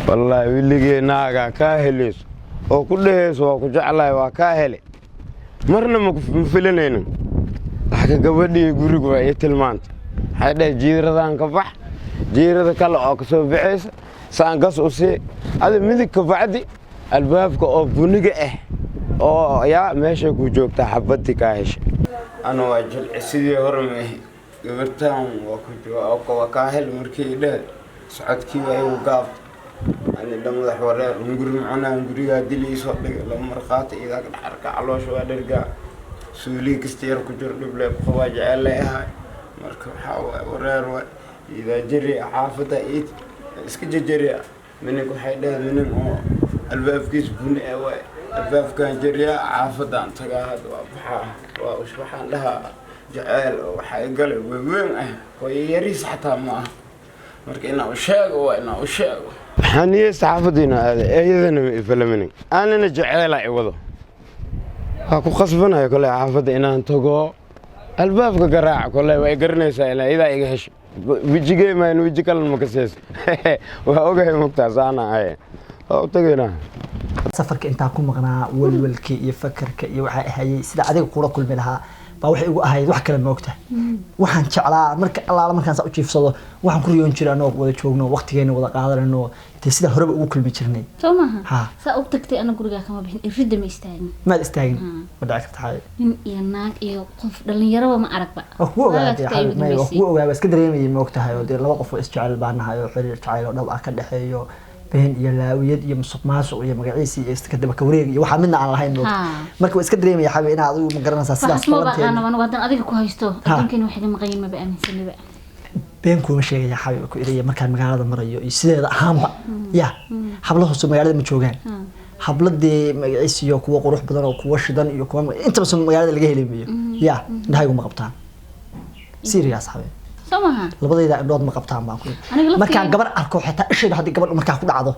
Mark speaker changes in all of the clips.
Speaker 1: والله willigay naaga ka helayso oo ku dheheyso waa ku jeclahay waa ka helay marna ma filanaynin waxa gabadhii guriga ay tilmaantay hayda jiiradan ka bax jiirada kale oo ka soo bixaysa saan gas u sii ada midig ka bacdi albaabka oo buniga oo yaa meesha ku joogta xabadii ka heshay ana waa jilcisidii hormay gabartan waa ka hel markii dheer socodkii ay u gaab ani dhamada xoreer nguri macnaa nguriga diliiso la marqaata ida ka arka caloosh waa dherga suuli kasteer ku jir dhible qaba jecelahay marka waxa wareer waa ida jiri xaafada eed iska jajari minay ku xaydad minay oo albaabkiis bun ee waa albaabkan jariya xaafadan tagaa waa waxaan dhaha jecel waxa galay weyn oo yariis xataa ma marka inaa u sheego waa inaa u sheego حنيه صحافتنا هذا ايدنا فلمني انا جعيله اي وضو اكو قصبنا كل حافظ ان انتغو الباب قراع كل way garanaysa ila ida iga hesh wajigay ma inuu wajikal ma kasees waa ogahay mugtaasana ay oo tagayna
Speaker 2: safarka inta ku maqnaa walwalki iyo fakarka iyo waxa ahayay sida adiga kula kulmi lahaa ba waxay ugu ahayd wax kale ma ogtahay waxaan jeclaa marka allaala markaan sa u jiifsado waxaan ku riyoon jiray anoo wada joogno waqtigeena wada qaadanayno sida horeba ugu kulmi jirnay
Speaker 3: Soomaha sa u tagtay ana guriga kama bixin irida ma istaagin
Speaker 2: ma istaagin wada ka tahay
Speaker 3: in iyo naag iyo qof dhalinyaro ma aragba
Speaker 2: kuwa waa iska dareemay ma ogtahay oo laba qof oo isjecel baanahay oo xiriir jacayl oo dhab ah ka dhaxeeyo been iyo laawiyad iyo musuqmaasuq iyo magaciisi iyo iska daba ka wareeg iyo waxa midna aan lahayn marka waa iska dareemay xabi inaad adigu ma garanaysaa sidaas
Speaker 3: falanteed ana wadan adiga ku haysto adinkan waxa ma qayn ma baaminsanaba
Speaker 2: been kuma sheegaya xabi ku iriya markaan magaalada marayo iyo sideeda ahaanba ya hablaha soo magaalada ma joogaan habladii magaciisi iyo kuwa qurux badan oo kuwa shidan iyo kuwa inta soo magaalada laga helimayo ya indhahaygu ma qabtaan serious xabi
Speaker 3: Soomaha
Speaker 2: labadayda indhood ma qabtaan baan ku markaan gabar arko xitaa isheeda hadii gabar markaa ku dhacdo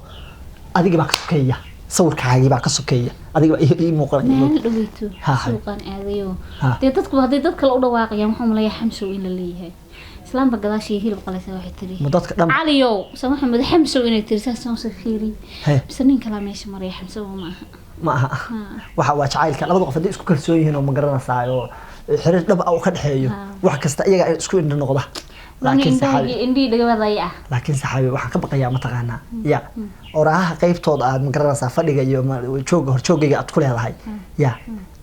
Speaker 2: adiga baa ka sokeeya sawirkaagii baa ka sokeeya adiga ii muuqanaya
Speaker 3: ma dhaweyto suuqan aadayo dadku hadii dadka la u dhawaaqayaan waxa ma leeyahay xamso in la leeyahay islaamba gadaashii hilib qalaysa waxay tiri
Speaker 2: dadka dhan
Speaker 3: caliyo maxamed xamso inay tirsaas soo fiiri bisnin kala meesha maray xamso
Speaker 2: ma aha waxa waa jacaylka labada qof hadii isku kalsoon yihiin oo ma garanaysaa xiriir dhab ah oo ka dhaxeeyo wax kasta iyaga ay isku indho noqda
Speaker 3: laakiin saxaabi indii dhagawadaaya
Speaker 2: laakiin saxaabi waxa ka baqaya ma taqaana ya oraha qaybtooda aad ma garanaysaa fadhiga iyo joog hor joogayga aad ku leedahay ya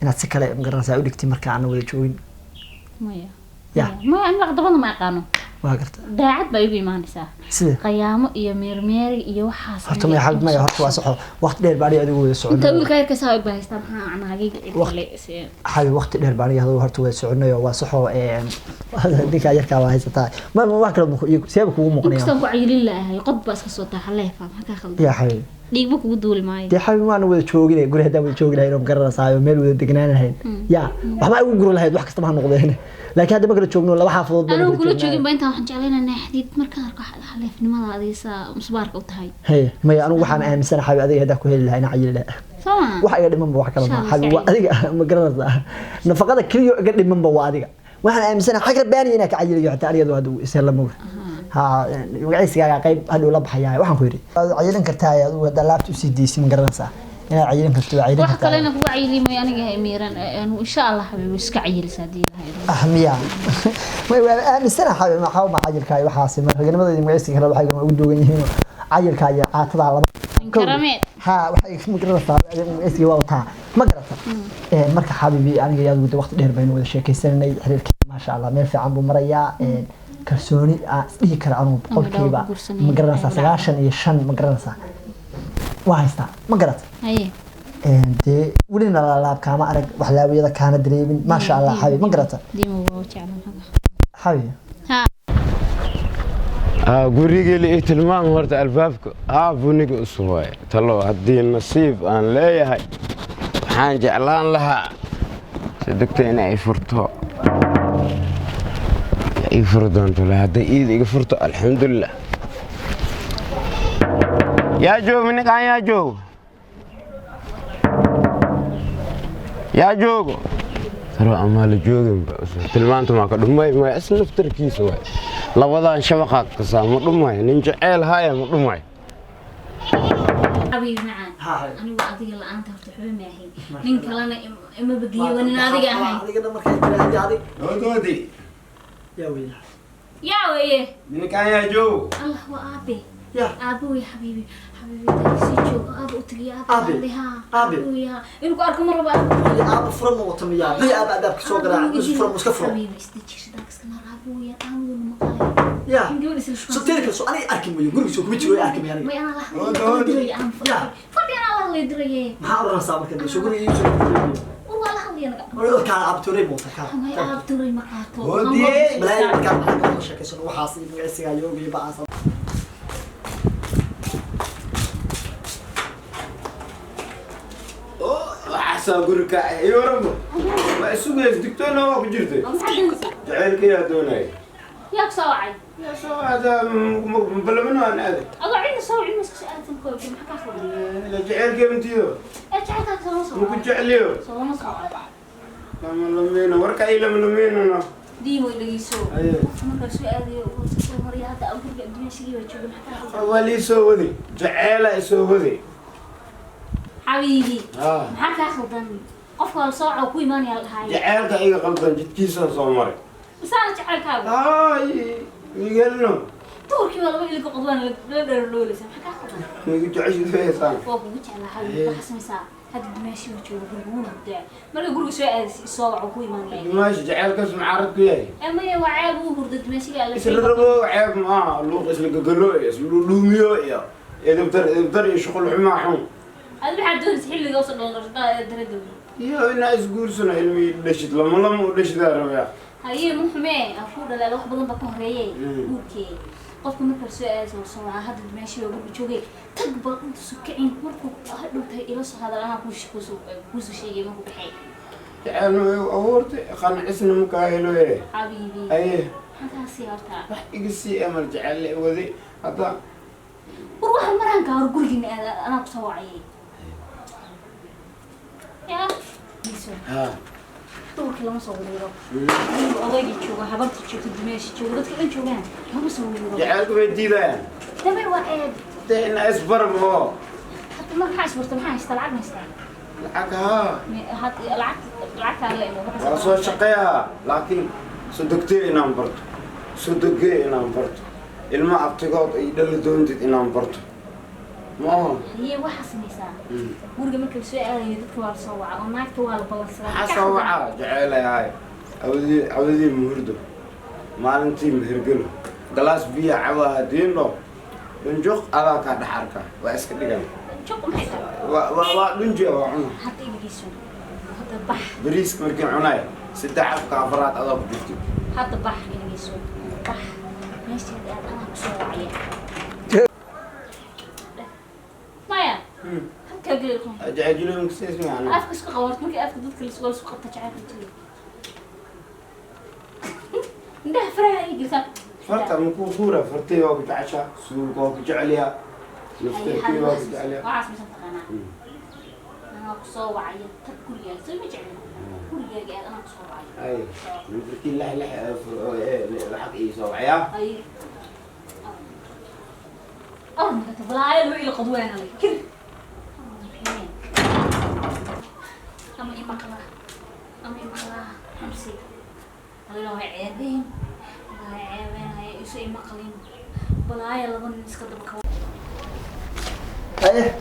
Speaker 2: inaad si kale ma garanaysaa u dhigtay marka aan wada joogin
Speaker 3: maya ya ma aan laqdabada ma aqaano
Speaker 2: waa garta
Speaker 3: daacad bay ugu iimaanaysaa qiyaamo iyo meermeer iyo waxaas
Speaker 2: horta ma xal ma horta waa saxo waqti dheer baari adigu wada socon
Speaker 3: inta wiilkay ka soo baahista maxaa anaagayga
Speaker 2: ilaa xal waqti dheer baari adigu horta wada soconayo waa saxo dinka yarka waa haysataa ma wax kale seeba kugu muuqnaa
Speaker 3: iska ku cayilin laahay qod baa iska soo taxaleefa maxaa ka khaldan
Speaker 2: ya xal
Speaker 3: dhiigba kugu duuli maayo
Speaker 2: de xal waan wada joogay guri hadaa wada joogay inuu garanaysaa meel wada degnaan lahayd ya waxba ay ugu guri lahayd wax kasta ma noqdeen laakiin hadda marka joogno laba xaafadood
Speaker 3: baan ku kula joogin baa inta waxaan jeclaynahay xadiid marka arko xaleefnimada adiisa musbaarka u tahay
Speaker 2: hay ma anigu waxaan aaminsanahay adiga hadaa ku heli lahayn cayil la
Speaker 3: Soomaa
Speaker 2: waxa iga dhiman wax kale ma xal waa adiga ma garanaysaa nafaqada kaliya iga dhiman ba waa adiga waxaan aaminsanahay xagar baani inaa ka cayiliyo xataa ariyadu hadu isla ma ha magaciisigaaga qayb haduu la baxayaa waxaan ku yiri cayilin kartaa adigu hada laabtu si diisi ma garanaysaa ina cayilin karto cayilin
Speaker 3: kartaa wax kale ku cayilimo aniga miiran insha Allah habibi iska cayilisa diilahay
Speaker 2: ahmiya way aaminsanahay ma xaw ma cayilkaayo waxaas ma raganimadii magaciisiga kale waxay ugu doogan yihiin cayilkaayo caatada laba
Speaker 3: karameed
Speaker 2: ha waxay ma garanaysaa magaciisiga waa taa ma garata marka habibi aniga yaadu waqti dheer baynu wada sheekaysanay xiriirka ma sha Allah meel fiican buu marayaa kalsooni dhihi kara anu qofkiiba ma garanaysaa 95 ma garanaysaa waa haysta ma garata de ولينا لا كما أرق وحلاوية كانت دريبين ما شاء الله حبيبي ما قرأت حبيبي
Speaker 1: guriga la tilmaan horta albaabka buniga usoo talo hadii nasiib aan leeyahay waxaan jeclaan lahaa sidagta inay furto ay furdoonto hadii iiga furto alxamdulillah yaa joog minka yaa joog yaa joogo taro ama la joogin tilmaanta ma ka dhumay ma isla naftarkiisa way labadan shabaqa kasaa ma dhumay nin jecel haya ma dhumay
Speaker 3: حبيبي معان
Speaker 2: ها
Speaker 3: أنا وأديك اللي أنت تحبه معي من كلنا إما بدي وأنا أديك أهين
Speaker 2: هذه قدام مركز هذه
Speaker 1: doodi
Speaker 2: يا ويلي
Speaker 3: يا ويه
Speaker 1: ninkan yaa joog
Speaker 3: الله وأبي
Speaker 2: يا
Speaker 3: أبوي حبيبي ترسيجو أبو تجي
Speaker 2: أبي.
Speaker 3: أبي ها
Speaker 2: أبي.
Speaker 3: أبويا إنكو أركم مرة بقى
Speaker 2: يا أبو فرم وطمية هي أبو أبوك سوق راح بس فرم مسكفر
Speaker 3: حبيبي استيجي داك سكمر أبويا أبوي المقالي
Speaker 2: يا
Speaker 3: نقول لسه شو
Speaker 2: صدقني كسو أنا أركم ويا قولي شو كميتي ويا أركم يعني
Speaker 3: ما أنا الله يدري أنا فدي أنا الله يدري
Speaker 2: ما أعرف أنا صابر كذي شو قولي يجي
Speaker 3: والله الله ينقع
Speaker 2: ولا كان أبو توري موتا كان
Speaker 3: ما يلعب توري مقاطو
Speaker 2: ودي بلا كان حاجة شكل شنو حاصل من السجاير يومي بعص
Speaker 1: waxaa gurika iyo rabo ma isugeys digtoona waa ku jirtay jacaylka yaa doonay
Speaker 3: ياك سواعي
Speaker 1: yaa soo hada balamana aan aaday
Speaker 3: الله عندنا سواعي مسك سألتم كل شيء محكا فضل
Speaker 1: jacaylka bintiyo
Speaker 3: أجعلك سوا
Speaker 1: ma ku
Speaker 3: سوا
Speaker 1: jecliyo
Speaker 3: سوا ما سوا
Speaker 1: lama lameyna warka ay lama lameynana
Speaker 3: ديمو اللي يسوي
Speaker 1: aye
Speaker 3: marka su'aadiyo oo mariya hada abulka adduunshigii waa joogan xataa
Speaker 1: waa lii soo wadi jacayla ay soo wadi
Speaker 3: xabiibi
Speaker 1: ah
Speaker 3: maxaa ka khaldan qofka hal sooco ku imaanaya lahaay
Speaker 1: jacaylka iga qaldan jidkiisa soo maray
Speaker 3: misaan jacaylkaaga
Speaker 1: ay migelno
Speaker 3: duurkii waa laba ilka qodwaan la dheerlooleysa maxaa ka khaldan
Speaker 1: migu jeceshiisaysan
Speaker 3: waa kugu jeclahay waxa samaysaa hadda dimaashii waa jooga guriguuna hurdaa marka guriga soo aadaysa sooco ku imaanaya
Speaker 1: dimaasha jacaylkaas mucaarad ku yahay
Speaker 3: ama waa ceeb uu hurda dimaashiga la
Speaker 1: isla rabo ceeb ma luuq isla gagalo iyo isla dhuumiyo iyo edabdar iyo shuqul xumaa xun
Speaker 3: هذا بحد دون سحيل اللي قصد درده
Speaker 1: iyo inaa isguursano ilmi dhashid lama u dhashidaa rabaa
Speaker 3: هاي محمي أفور لا لوح بدن بكون ريء أوكي قف مركب سؤال سو هذا ماشي وقول بتشوفي تقبل أنت سكين مركب هذا إلى صح هذا أنا كوش شيء ما هو بحي
Speaker 1: يعني أورت خان اسمه مكاهلو إيه
Speaker 3: حبيبي
Speaker 1: أيه
Speaker 3: هذا سيارتها
Speaker 1: راح يقصي أمل جعل لي وذي هذا
Speaker 3: وروح المران قال قول لي أنا بسوعي يا يسوع
Speaker 1: ها
Speaker 3: دورك لما صوريرو أضيق تشوفه حبرت تشوف الدماش تشوف قلت كلن شوفان لما صوريرو
Speaker 1: جعلكم الديدان
Speaker 3: تمر وعيب
Speaker 1: ده إن أسبر مو
Speaker 3: حتى ما حاس برت ما حاس تلعب ما يستاهل
Speaker 1: لعك ها
Speaker 3: هات العك على إنه
Speaker 1: وصوت شقيها لكن صدقتي إنهم برضو صدقي إنهم برضو الماء اعتقاد يدل دونتي إنهم برضو ما
Speaker 3: هي واحد سميسا ورجع مركب سؤال يذكر صوعة أو ما يكتب على بلاصة
Speaker 1: حصوعة جعلها هاي عودي مهردو مالنتي مهرجلو جلاس بيا عوا دينو بنجوق على كذا حركة واسك دقيقة
Speaker 3: شوف محيط
Speaker 1: ونجي وعنا
Speaker 3: حتى يجيسون حتى بح
Speaker 1: بريسك مركب عناي ستة عفق عفرات أضرب جفتي
Speaker 3: حتى بح يجيسون بح ماشي أنا بسوعية مايا حتى أقول لكم
Speaker 1: أجلهم كسيس معنا
Speaker 3: أفكس قوارت ممكن أفكس ضد كل سؤال سقطت تعرف تقول ده فرع يجي
Speaker 1: فرطة من كوفورة فرتي وقت عشاء سوق وقت جعلها نفتكي وقت جعلها
Speaker 3: وعاس مثلا أنا أنا قصوا وعي تقول يا سوي مجعل كل يا أنا قصوا وعي
Speaker 1: أي نفتكي لحق إيه صوعيا
Speaker 3: أي ما كتب لا عيل وإلى قدوان عليك كل أما إيه مقلا أمسي هلا لو عيبين هاي يسوي مقلين بلاي لبن نسكت بكوا
Speaker 2: ايه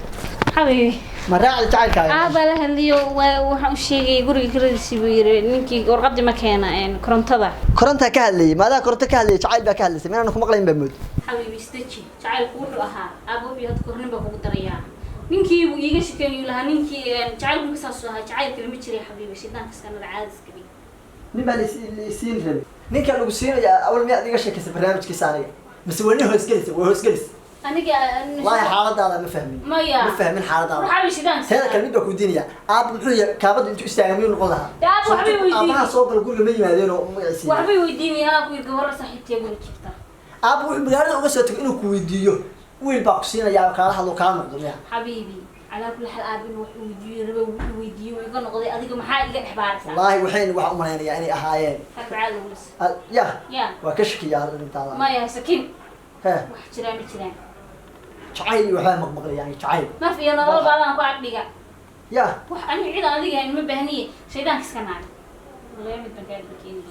Speaker 3: حبيبي
Speaker 2: مرة تعال كاي
Speaker 3: aaba la hadliyo waxaan u sheegay guriga kiradiisii buu yiri ninkii warqadii ma keena korontada
Speaker 2: koronta ka hadlay maada koronta ka hadlay jacayl baa ka hadlaysay meena ku maqlayn baa mood
Speaker 3: xabiibi istaji jacaylku wuxuu ahaa aaba iyo had kornin baa kugu darayaa ninkii uu iiga shaqeeyay lahaa ninkii jacaylku ka saas ahaa jacaylka ma jiray xabiibi shidaanka iska nada caadis kabi
Speaker 2: nin baa siin rabay ninka lagu siinaya awal miyaad iga sheekaysay barnaamijkiisa aniga mise wani hoosgelisay waa hoosgelis
Speaker 3: aniga
Speaker 2: waay xaaladaada ma fahmin
Speaker 3: maya
Speaker 2: ma fahmin xaaladaada
Speaker 3: xabiibi shidaanka
Speaker 2: teeda kale mid baa ku diinaya aab muxuu yahay kaabada intuu istaagay miyuu noqon lahaa
Speaker 3: aab waxbay weydiiyay
Speaker 2: aabaha soo gal guriga ma yimaadeen oo magaciisa
Speaker 3: waxbay weydiiyay aab wiil gabar saaxiibtay guriga jirta
Speaker 2: aab wuxuu magaalada uga soo tagay inuu ku weydiiyo wiil baa ku siinaya kala hadlo kala noqdo miya
Speaker 3: xabiibi على كل حال أبي نروح ويديو ويقول نقضي أديك محل يقعد حبارس
Speaker 2: والله وحين واحد أمرين يعني أهايين
Speaker 3: كبعاد ولس
Speaker 2: يا وكشك يا رجل
Speaker 3: ما يا سكين
Speaker 2: ها
Speaker 3: واحد شرام شرام
Speaker 2: شعيل وحين مقبل يعني شعيل
Speaker 3: ما في أنا والله أنا قاعد بيجا
Speaker 2: يا
Speaker 3: واحد أنا عيد أنا دي يعني ما بهني شيطان كسكنان غير متبقى بكين